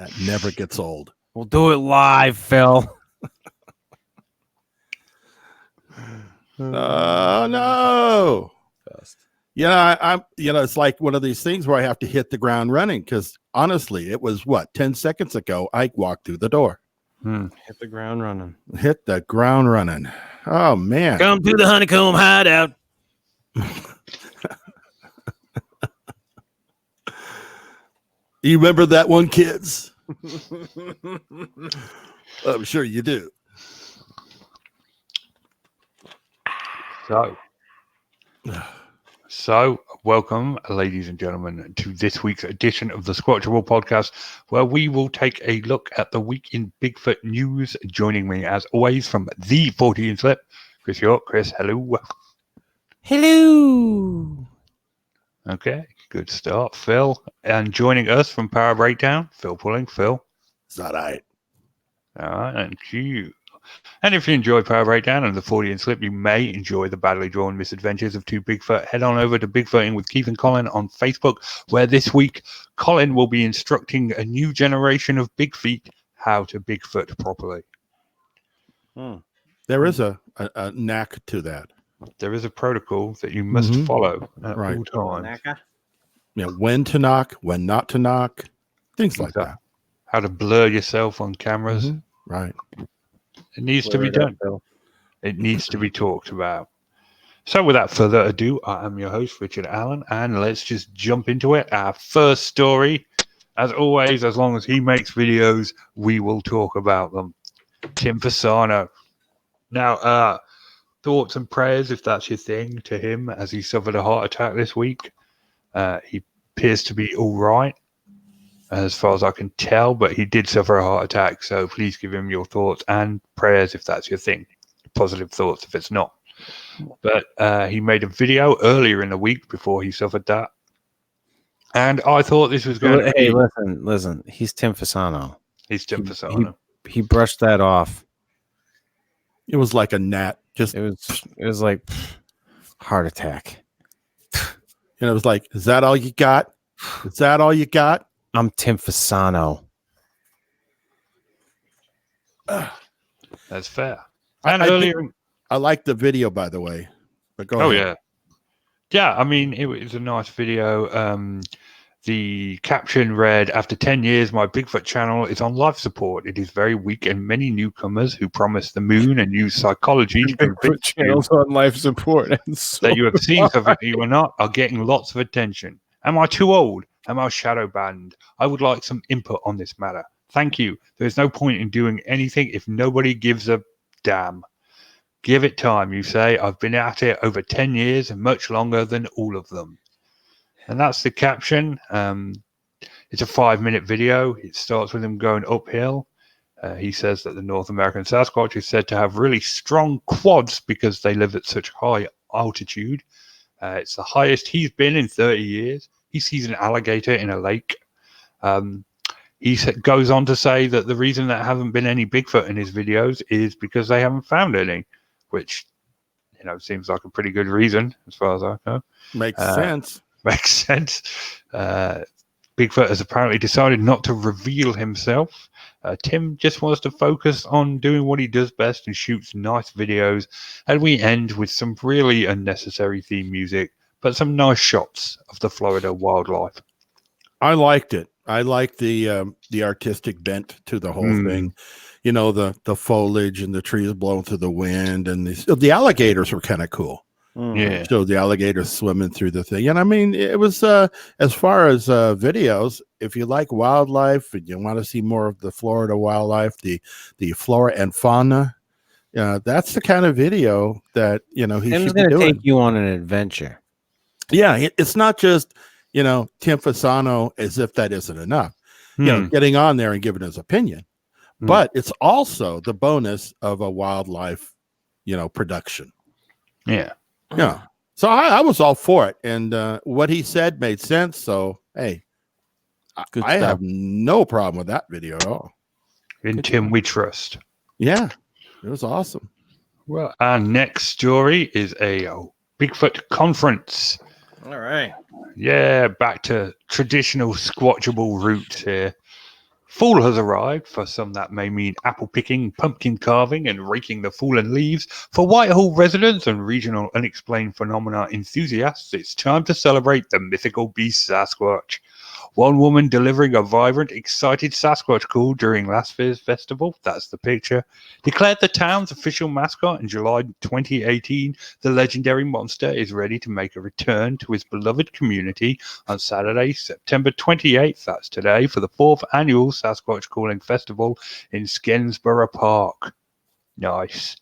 That never gets old. We'll do it live, Phil. Oh no! Yeah, I'm. It's like one of these things where I have to hit the ground running because honestly, it was 10 seconds ago I walked through the door. Hit the ground running. Hit the ground running. Oh man! Come to the honeycomb hideout. You remember that one, kids? I'm sure you do. So, welcome, ladies and gentlemen, to this week's edition of the Squatchable podcast, where we will take a look at the week in Bigfoot news. Joining me, as always, from the 40 Slip, Chris York. Chris, hello. Hello. Okay, good start, Phil. And joining us from Power Breakdown, Phil Pulling. Phil. Is that right? All right, and you. And if you enjoy Power Breakdown and the 40 Slip, you may enjoy the badly drawn misadventures of two Bigfoot. Head on over to Bigfooting with Keith and Colin on Facebook, where this week Colin will be instructing a new generation of Big Feet how to Bigfoot properly. There is a knack to that. There is a protocol that you must follow at all times. When to knock, when not to knock, things like that. How to blur yourself on cameras. Right. It needs to be done. It needs to be talked about. So without further ado, I am your host, Richard Allen, and let's just jump into it. Our first story, as always, as long as he makes videos, we will talk about them. Tim Fasano. Now, thoughts and prayers, if that's your thing, to him as he suffered a heart attack this week. He appears to be all right, as far as I can tell, but he did suffer a heart attack, so please give him your thoughts and prayers if that's your thing. Positive thoughts if it's not. But he made a video earlier in the week before he suffered that, and I thought this was going to be... listen, he's Tim Fasano. He's Tim Fasano. He brushed that off. It was like a gnat. It was like heart attack. And it was like, is that all you got? Is that all you got? I'm Tim Fasano. That's fair. I like the video, by the way. But go ahead. Yeah. I mean, it was a nice video. The caption read, "After 10 years, my Bigfoot channel is on life support. It is very weak, and many newcomers who promise the moon and use psychology to Bigfoot channels on life support that you have seen something you are not are getting lots of attention. Am I too old? Am I shadow banned? I would like some input on this matter. Thank you. There is no point in doing anything if nobody gives a damn. Give it time, you say. I've been at it over 10 years and much longer than all of them." And that's the caption. It's a 5-minute video. It starts with him going uphill. He says that the North American Sasquatch is said to have really strong quads because they live at such high altitude. It's the highest he's been in 30 years. He sees an alligator in a lake. He goes on to say that the reason there haven't been any Bigfoot in his videos is because they haven't found any, which, seems like a pretty good reason as far as I know. Makes sense. Makes sense. Bigfoot has apparently decided not to reveal himself. Tim just wants to focus on doing what he does best and shoots nice videos. And we end with some really unnecessary theme music, but some nice shots of the Florida wildlife. I liked it. I liked the artistic bent to the whole thing. The foliage and the trees blowing through the wind, and the alligators were kind of cool. Yeah. So the alligators swimming through the thing. And I mean, it was, as far as videos, if you like wildlife and you want to see more of the Florida wildlife, the flora and fauna, that's the kind of video that, he should be doing. Tim's going to take you on an adventure. Yeah. It's not just, Tim Fasano, as if that isn't enough, getting on there and giving his opinion, but it's also the bonus of a wildlife, production. Yeah. Yeah. So I was all for it. And what he said made sense. So, hey, I have no problem with that video at all. In Tim, we trust. Yeah. It was awesome. Well, our next story is a Bigfoot conference. All right. Yeah, back to traditional Squatchable roots here. Fall has arrived. For some, that may mean apple picking, pumpkin carving, and raking the fallen leaves. For Whitehall residents and regional unexplained phenomena enthusiasts, it's time to celebrate the mythical beast Sasquatch. One woman delivering a vibrant, excited Sasquatch call during last year's festival, that's the picture, declared the town's official mascot in July 2018. The legendary monster is ready to make a return to his beloved community on Saturday, September 28th, that's today, for the 4th annual Sasquatch Calling Festival in Skensborough Park. Nice.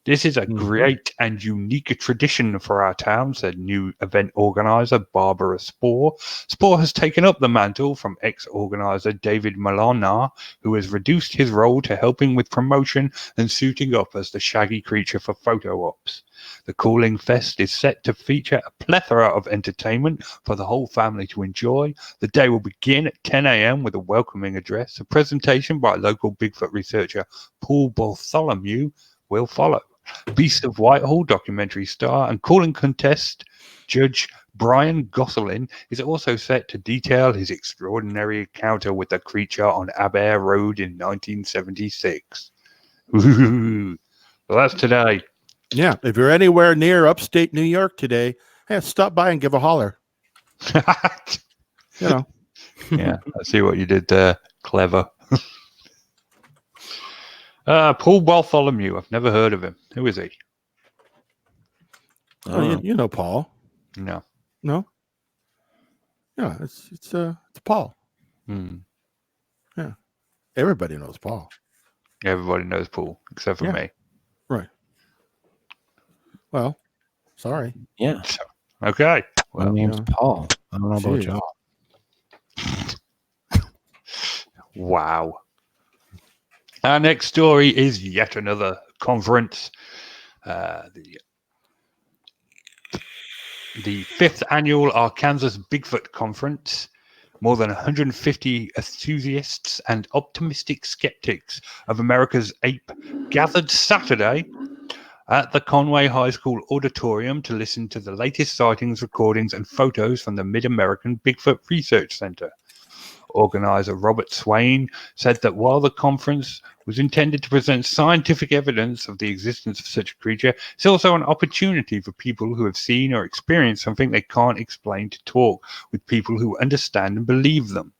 This is a great and unique tradition for our town, said new event organizer Barbara Spohr. Spohr has taken up the mantle from ex-organizer David Malona, who has reduced his role to helping with promotion and suiting up as the shaggy creature for photo ops. The Calling Fest is set to feature a plethora of entertainment for the whole family to enjoy. The day will begin at 10 a.m. with a welcoming address. A presentation by local Bigfoot researcher Paul Bartholomew will follow. Beast of Whitehall documentary star and calling contest judge Brian Gosselin is also set to detail his extraordinary encounter with the creature on Aber Road in 1976. Well, that's today. Yeah, if you're anywhere near upstate New York today, hey, stop by and give a holler. You know. Yeah, I see what you did there. Clever. Paul Bartholomew. I've never heard of him. Who is he? Oh, you know Paul. No. No? Yeah, it's Paul. Yeah. Everybody knows Paul. Everybody knows Paul, except for me. Right. Well, sorry. Yeah. Okay. My Well, name's Paul. I don't know about y'all. Wow. Our next story is yet another conference. The 5th annual Arkansas Bigfoot Conference. More than 150 enthusiasts and optimistic skeptics of America's ape gathered Saturday at the Conway High School auditorium to listen to the latest sightings, recordings, and photos from the Mid-American Bigfoot Research Center. Organizer Robert Swain said that while the conference was intended to present scientific evidence of the existence of such a creature, it's also an opportunity for people who have seen or experienced something they can't explain to talk with people who understand and believe them.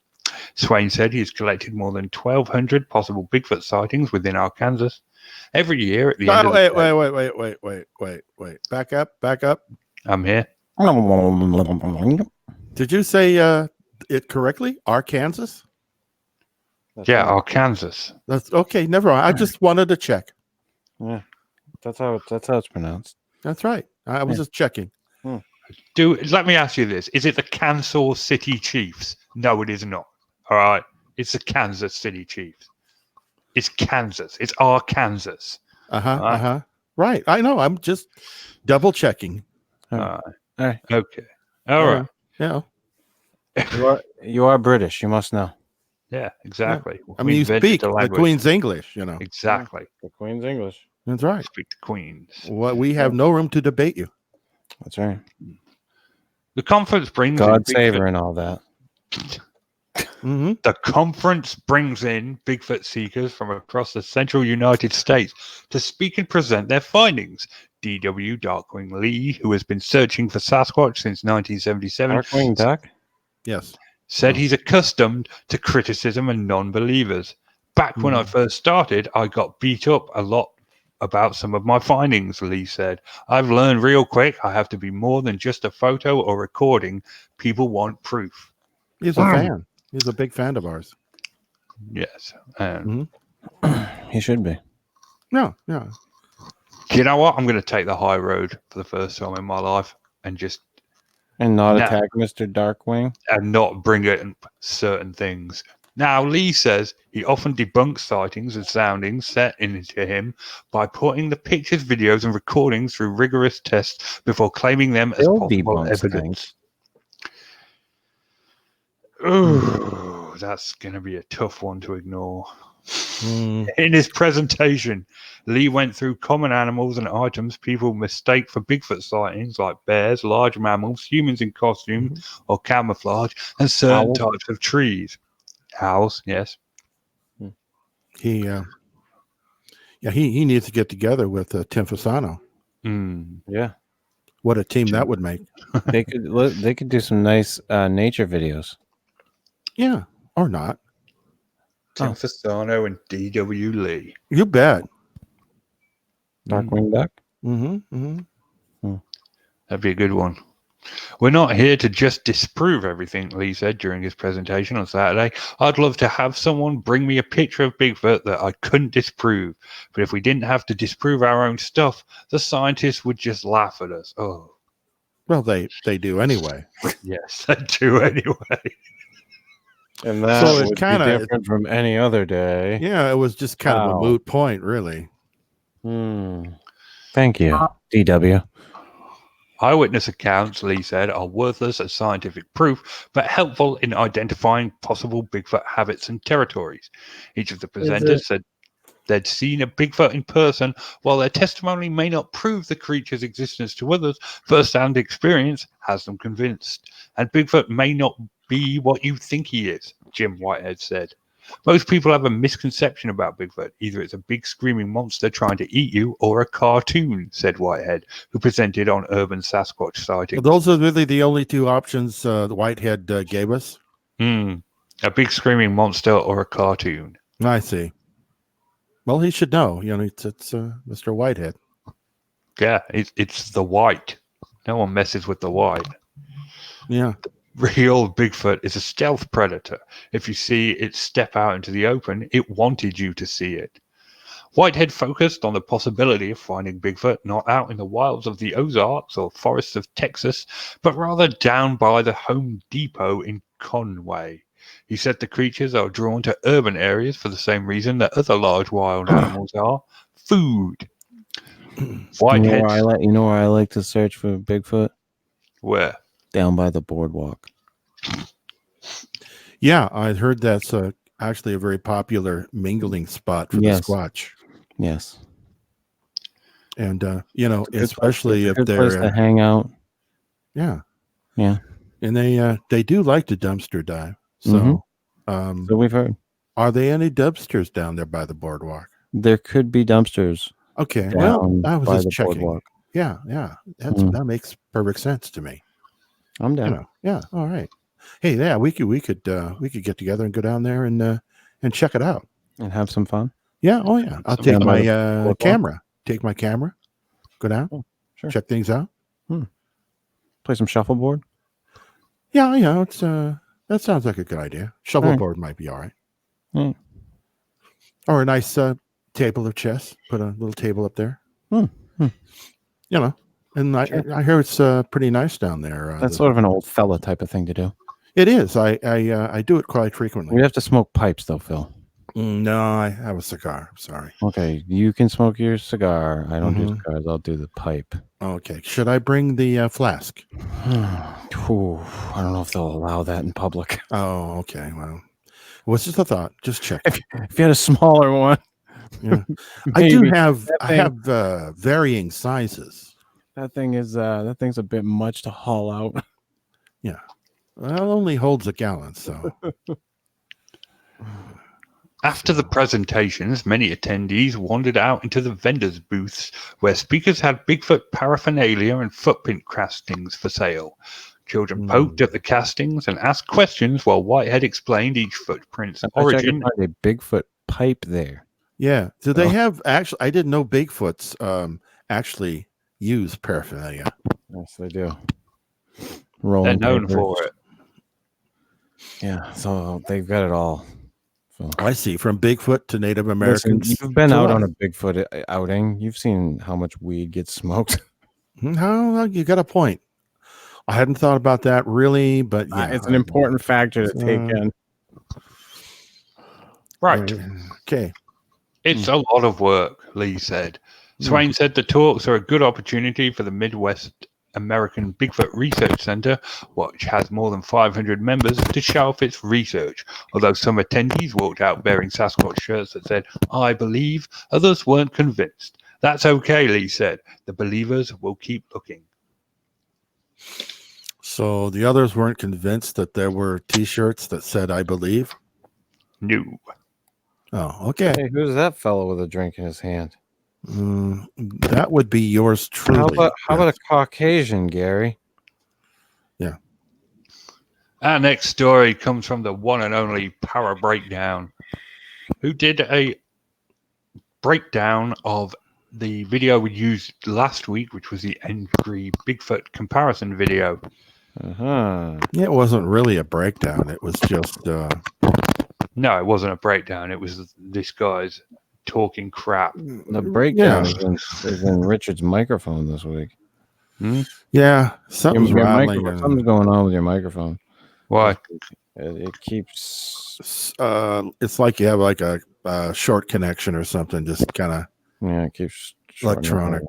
Swain said he has collected more than 1,200 possible Bigfoot sightings within Arkansas. Every year at the end of the day... Wait. Back up. I'm here. Did you say it correctly? Arkansas? Yeah, Arkansas. That's okay. Never mind. I just wanted to check. Yeah, that's how it's pronounced. That's right. I was just checking. Let me ask you this: is it the Kansas City Chiefs? No, it is not. All right, it's the Kansas City Chiefs. It's Kansas. It's Arkansas. Right. I know. I'm just double checking. All right. Okay. All right. Yeah. You are British. You must know. Yeah, exactly. I mean, you speak the Queen's English, you know. Exactly. The Queen's English. That's right. Speak the Queen's. Well, we have no room to debate you. That's right. The conference brings God save her and all that. The conference brings in Bigfoot seekers from across the central United States to speak and present their findings. D.W. Darkwing Lee, who has been searching for Sasquatch since 1977, Darkwing Duck? Yes. Said he's accustomed to criticism and non-believers. Back when I first started, I got beat up a lot about some of my findings, Lee said. I've learned real quick I have to be more than just a photo or recording. People want proof. He's a fan. He's a big fan of ours. Yes. He should be. No, yeah. You know what? I'm going to take the high road for the first time in my life and just... And not attack Mr. Darkwing? And not bring in certain things. Now, Lee says he often debunks sightings and soundings set into him by putting the pictures, videos, and recordings through rigorous tests before claiming them as possible evidence. Ooh, that's going to be a tough one to ignore. In his presentation, Lee went through common animals and items people mistake for Bigfoot sightings, like bears, large mammals, humans in costume or camouflage, and certain types of trees. Owls, yes. He, he needs to get together with Tim Fasano. Yeah, What a team that would make. they could do some nice nature videos. Yeah, or not. Tim Oh. Fasano and D.W. Lee. You bet. Darkwing Duck. That'd be a good one. We're not here to just disprove everything, Lee said during his presentation on Saturday. I'd love to have someone bring me a picture of Bigfoot that I couldn't disprove. But if we didn't have to disprove our own stuff, the scientists would just laugh at us. Oh, Well, they do anyway. yes, they do anyway. And that So it would kinda- be different from any other day. Yeah, it was just kind of a Wow. moot point, really. Thank you, DW. Eyewitness accounts, Lee said, are worthless as scientific proof, but helpful in identifying possible Bigfoot habits and territories. Each of the presenters said they'd seen a Bigfoot in person. While their testimony may not prove the creature's existence to others, first-hand experience has them convinced. And Bigfoot may not be what you think he is, Jim Whitehead said. Most people have a misconception about Bigfoot. Either it's a big screaming monster trying to eat you or a cartoon, said Whitehead, who presented on urban Sasquatch sightings. Those are really the only two options the Whitehead gave us. A big screaming monster or a cartoon. I see. Well, he should know. You know, it's Mr. Whitehead. Yeah, it's the white. No one messes with the white. Yeah. Real Bigfoot is a stealth predator. If you see it step out into the open, it wanted you to see it. Whitehead focused on the possibility of finding Bigfoot not out in the wilds of the Ozarks or forests of Texas, but rather down by the Home Depot in Conway. He said the creatures are drawn to urban areas for the same reason that other large wild animals are: food. Whitehead. You know where I like to search for Bigfoot? Where? Down by the boardwalk. Yeah, I heard that's actually a very popular mingling spot for Yes. the Squatch. Yes. And, especially if good place to they're, hang out. yeah. Yeah. And they do like to dumpster dive. So, So we've heard. Are there any dumpsters down there by the boardwalk? There could be dumpsters. Okay. Well, I was by just the checking. boardwalk. Yeah. That makes perfect sense to me. I'm down. You know, yeah. All right. Hey, yeah, we could get together and go down there and check it out And have some fun. Yeah. Oh yeah. I'll take my camera. Take my camera. Go down. Oh, sure. Check things out. Play some shuffleboard. Yeah. It's that sounds like a good idea. Shuffleboard might be all right. Or a nice table of chess. Put a little table up there. You know, and I hear it's pretty nice down there. That's sort of an old fella type of thing to do. It is. I do it quite frequently. We have to smoke pipes, though, Phil. No, I have a cigar. I'm sorry. Okay, you can smoke your cigar. I don't do cigars. I'll do the pipe. Okay. Should I bring the flask? Ooh, I don't know if they'll allow that in public. Oh, okay. Well, what's just a thought? Just check. If you had a smaller one. Yeah. I have varying sizes. That thing's a bit much to haul out. Yeah. Well, it only holds a gallon, so. After the presentations, many attendees wandered out into the vendors' booths where speakers had Bigfoot paraphernalia and footprint castings for sale. Children poked at the castings and asked questions while Whitehead explained each footprint's origin. I find a Bigfoot pipe there. Yeah. Do they have actually? I didn't know Bigfoots actually use paraphernalia. Yes, they do. They're known for it. Yeah, so they've got it all. So. I see. From Bigfoot to Native Americans. Listen, you've been out on a Bigfoot outing. You've seen how much weed gets smoked. How you got a point. I hadn't thought about that really, but yeah, it's an important factor to take in. Right. Okay. It's a lot of work, Lee said. Swain said the talks are a good opportunity for the Midwest American Bigfoot Research Center, which has more than 500 members, to show off its research. Although some attendees walked out wearing Sasquatch shirts that said, "I believe," others weren't convinced. That's okay, Lee said. The believers will keep looking. So the others weren't convinced that there were T-shirts that said "I believe"? No. Oh, okay. Hey, who's that fellow with a drink in his hand? That would be yours truly. How about a Caucasian, Gary? Yeah. Our next story comes from the one and only Power Breakdown, who did a breakdown of the video we used last week, which was the angry Bigfoot comparison video. It wasn't really a breakdown. It was just No, it wasn't a breakdown. It was this guy's talking crap. The breakdown is in Richard's microphone this week. Yeah, something's rattling. Something's going on with your microphone. Why? It keeps. It's like you have like a short connection or something. Just kind of It keeps electronic.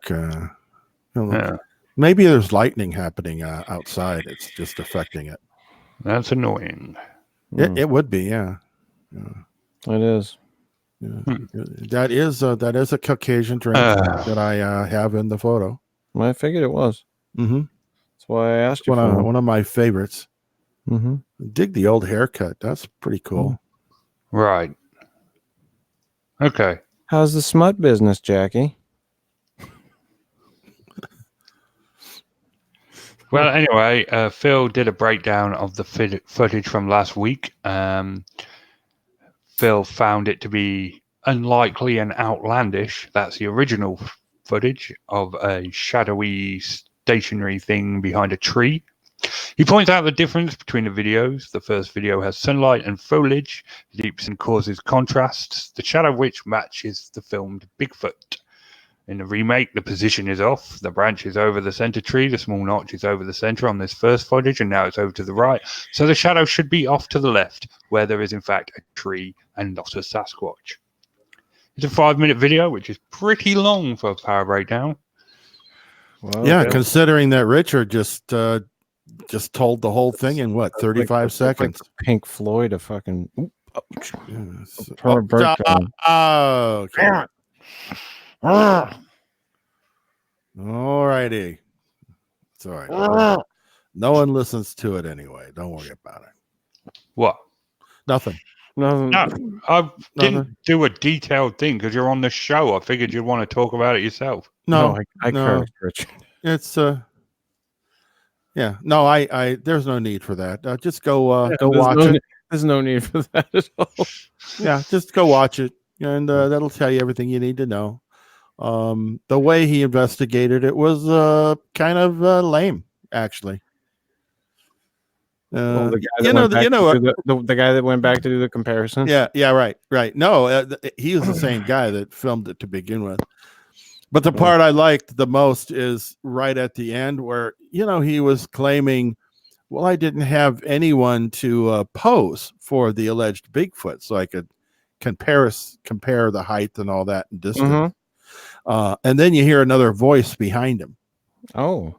Maybe there's lightning happening outside. It's just affecting it. That's annoying. It would be, yeah. It is. Yeah. That is a Caucasian drink that I have in the photo. Well, I figured it was. Mm-hmm. That's why I asked you. One of my favorites. Mm-hmm. Dig the old haircut. That's pretty cool. Right. Okay. How's the smut business, Jackie? Well, anyway, Phil did a breakdown of the footage from last week. Phil found it to be unlikely and outlandish. That's the original footage of a shadowy stationary thing behind a tree. He points out the difference between the videos. The first video has sunlight and foliage. The deep scene causes contrasts, the shadow of which matches the filmed Bigfoot. In the remake, the position is off. The branch is over the center tree. The small notch is over the center on this first footage, and now it's over to the right. So the shadow should be off to the left, where there is in fact a tree and not a Sasquatch. It's a 5-minute video, which is pretty long for a power breakdown. Well, Yeah, considering that Richard just told the whole thing in what 35 seconds. Like Pink Floyd, a fucking Yes. breakdown. Okay. All righty. It's all right. No one listens to it anyway. Don't worry about it. What? Nothing. No, I didn't do a detailed thing because you're on the show. I figured you'd want to talk about it yourself. No, I cursed, Rich. It's yeah. No, I there's no need for that. Just go watch it. There's no need for that at all. Yeah, just go watch it, and that'll tell you everything you need to know. The way he investigated it was kind of lame, actually. The guy that went back to do the comparison. Yeah, right. No, he was the same guy that filmed it to begin with. But the part I liked the most is right at the end where, he was claiming, well, I didn't have anyone to pose for the alleged Bigfoot, so I could compare the height and all that and distance. And then you hear another voice behind him. Oh,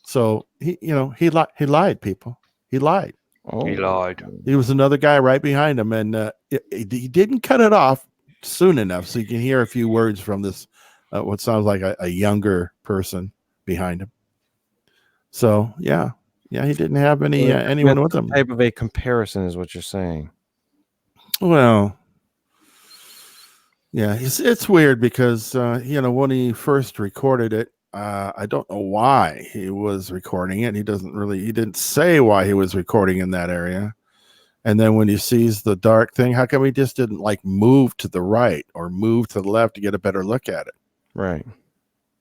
so he lied, people. He lied. Oh, he lied. He was another guy right behind him, and he didn't cut it off soon enough so you can hear a few words from this what sounds like a younger person behind him. So yeah, he didn't have anyone with him. Type of a comparison is what you're saying. Well, yeah, it's weird because when he first recorded it, I don't know why he was recording it. He didn't say why he was recording in that area. And then when he sees the dark thing, how come he just didn't move to the right or move to the left to get a better look at it? Right.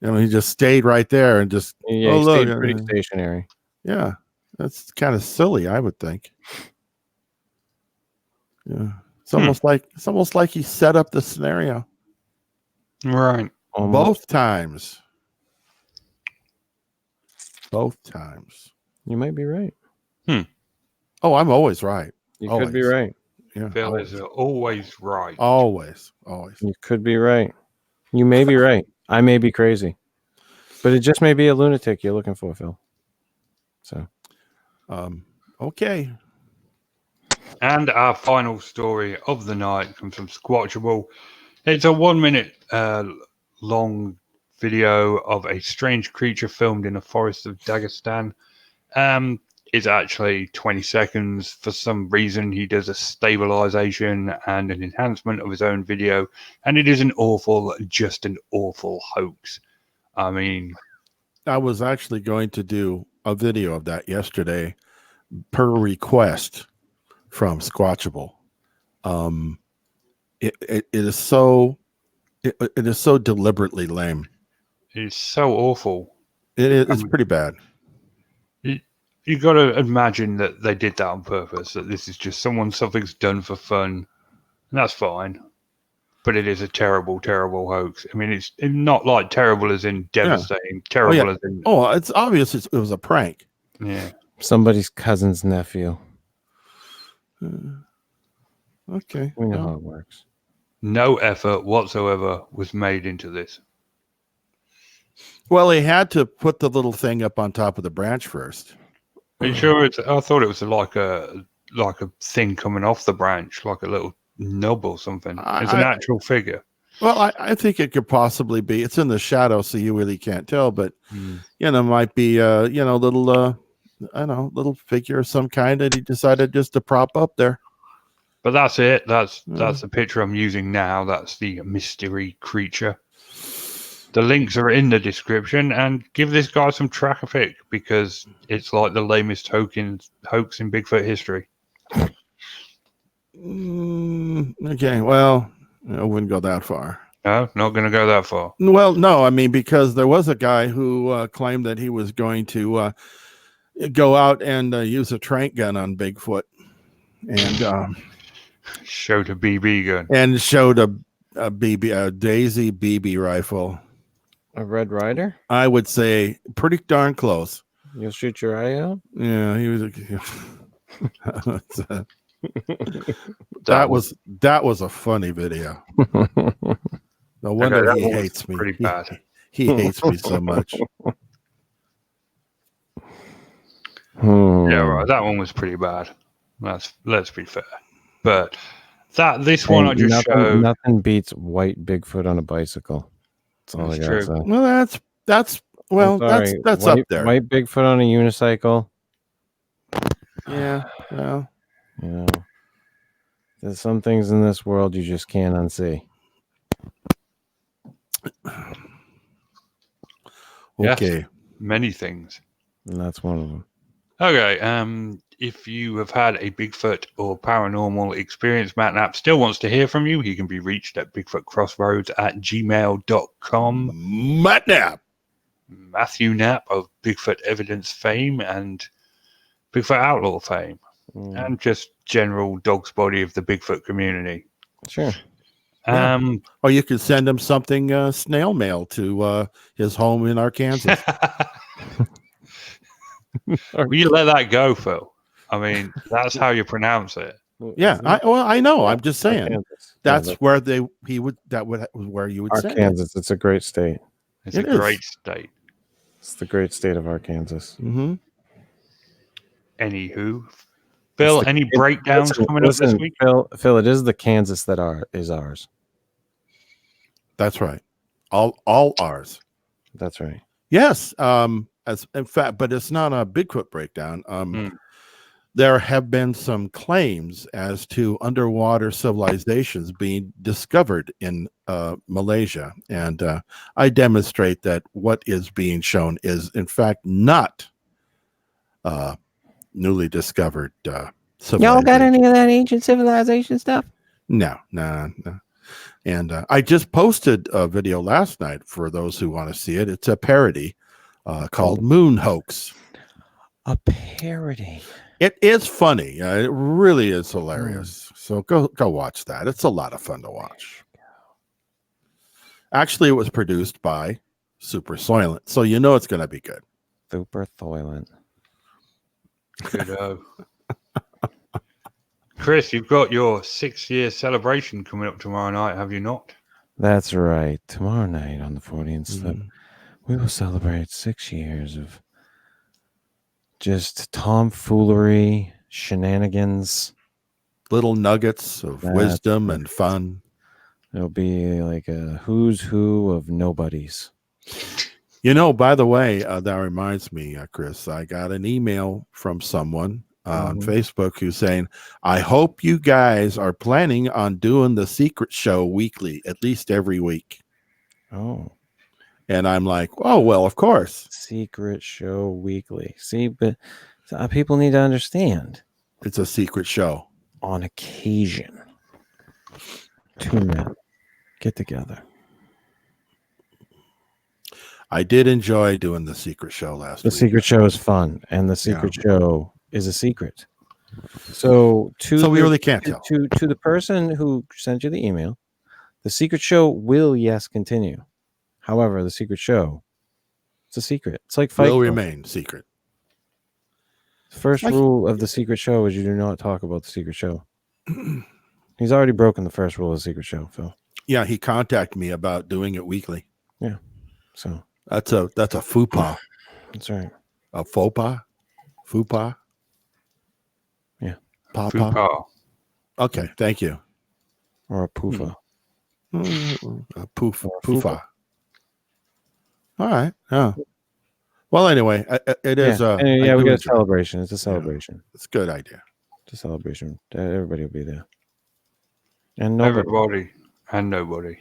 He just stayed right there and just stayed pretty stationary. Yeah, that's kind of silly, I would think. Yeah, it's almost like he set up the scenario. Right. Both times. You might be right. Oh, I'm always right. You could be right. Yeah, Phil is always right. Always. You could be right. You may be right. I may be crazy, but it just may be a lunatic you're looking for, Phil. So, okay. And our final story of the night comes from Squatchable. It's a 1-minute long video of a strange creature filmed in a forest of Dagestan. is actually 20 seconds. For some reason, he does a stabilization and an enhancement of his own video, and it is just an awful hoax. I mean, I was actually going to do a video of that yesterday per request from Squatchable. It is so deliberately lame. it's so awful. It's pretty bad. You got to imagine that they did that on purpose, that this is just something's done for fun, and that's fine. But it is a terrible, terrible hoax. I mean, it's not like terrible as in devastating, terrible as in... Oh, it's obvious it was a prank. Yeah. Somebody's cousin's nephew. Okay. We know how it works. No effort whatsoever was made into this. Well, he had to put the little thing up on top of the branch first. Are you sure? I thought it was like a thing coming off the branch, like a little nub or something. It's an actual figure. Well, I think it could possibly be. It's in the shadow, so you really can't tell. But might be little I don't know, little figure of some kind that he decided just to prop up there. But that's it. That's the picture I'm using now. That's the mystery creature. The links are in the description, and give this guy some traffic because it's like the lamest hoax in Bigfoot history. Okay, well, I wouldn't go that far. No, not going to go that far. Well, no, I mean, because there was a guy who claimed that he was going to go out and use a trank gun on Bigfoot, and showed a BB gun, and showed a Daisy BB rifle. A Red Ryder? I would say pretty darn close. You'll shoot your eye out? Yeah, he was. That was a funny video. No wonder he hates me. Pretty bad. He hates me so much. Yeah, right. That one was pretty bad. Let's be fair. But this one I just showed. Nothing beats white Bigfoot on a bicycle. That's all I gotta say. Well, that's up there. White Bigfoot on a unicycle. Yeah. Well, there's some things in this world you just can't unsee. Okay. Yes, many things. And that's one of them. Okay. If you have had a Bigfoot or paranormal experience, Matt Knapp still wants to hear from you. He can be reached at bigfootcrossroads@gmail.com. Matt Knapp. Matthew Knapp of Bigfoot Evidence fame and Bigfoot Outlaw fame. And just general dog's body of the Bigfoot community. Sure. Or you could send him something snail mail to his home in Arkansas. Will you let that go, Phil? I mean, that's how you pronounce it. Yeah, I know. I'm just saying Arkansas. that's where he would. That was where you would send Arkansas. It's a great state. It's a great state. It's the great state of Arkansas. Mm-hmm. Anywho, Phil, any breakdowns coming up this week? Phil, it is the Kansas that is ours. That's right. All ours. That's right. Yes. As in fact, but it's not a Bigfoot breakdown. There have been some claims as to underwater civilizations being discovered in Malaysia, and I demonstrate that what is being shown is, in fact, not newly discovered civilization. Y'all got any of that ancient civilization stuff? No. And I just posted a video last night for those who want to see it. It's a parody called Moon Hoax. A parody. It is funny. It really is hilarious. So go watch that. It's a lot of fun to watch. Actually, it was produced by Super Soylent, so you know it's going to be good. Super Soylent. Good. Chris, you've got your 6-year celebration coming up tomorrow night, have you not? That's right. Tomorrow night on the 40th Slip, we will celebrate 6 years of just tomfoolery, shenanigans, little nuggets of wisdom and fun. It'll be like a who's who of nobodies. You know, by the way, that reminds me, Chris, I got an email from someone on Mhm. Facebook who's saying, I hope you guys are planning on doing the secret show weekly, at least every week. Oh, And I'm like, oh, well, of course. secret show weekly. See, but people need to understand. It's a secret show. On occasion, two men get together. I did enjoy doing the secret show last The week. secret show is fun, and the secret show is a secret. So we really can't tell. To the person who sent you the email, the secret show will continue. However, the secret show, it's a secret. It's like Fight Will Club. remain secret. The first rule of the secret show is you do not talk about the secret show. He's already broken the first rule of the secret show, Phil. Yeah, he contacted me about doing it weekly. Yeah. So that's a faux pas. That's right. A faux pas? Faux pas? Yeah. Papa. Okay, thank you. Or a poofa. A poofa. All right. Yeah. Well, anyway, it is. We got a celebration. It's a celebration. Yeah, it's a good idea. It's a celebration. Everybody will be there. And nobody. Everybody and nobody.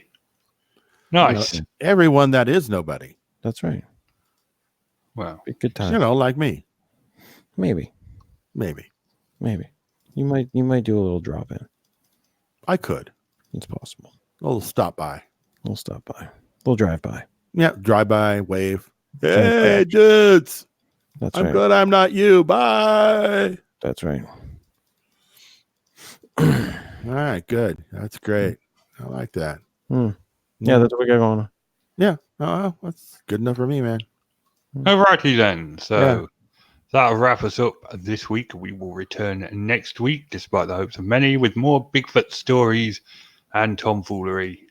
Nice. Everyone that is nobody. That's right. Wow. Be a good time. You know, like me. Maybe. You might do a little drop in. I could. It's possible. A little stop by. A little drive by. Yeah, drive by, wave. Hey, dudes. That's I'm right. glad I'm not you. Bye. That's right. All right, good. That's great. I like that. Yeah, that's what we got going on. Yeah. Oh, that's good enough for me, man. Alrighty then. So that'll wrap us up this week. We will return next week, despite the hopes of many, with more Bigfoot stories and tomfoolery.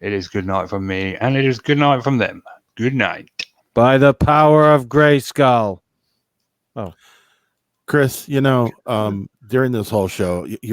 It is good night from me, and it is good night from them. Good night. By the power of Grayskull. Chris, you know, during this whole show, you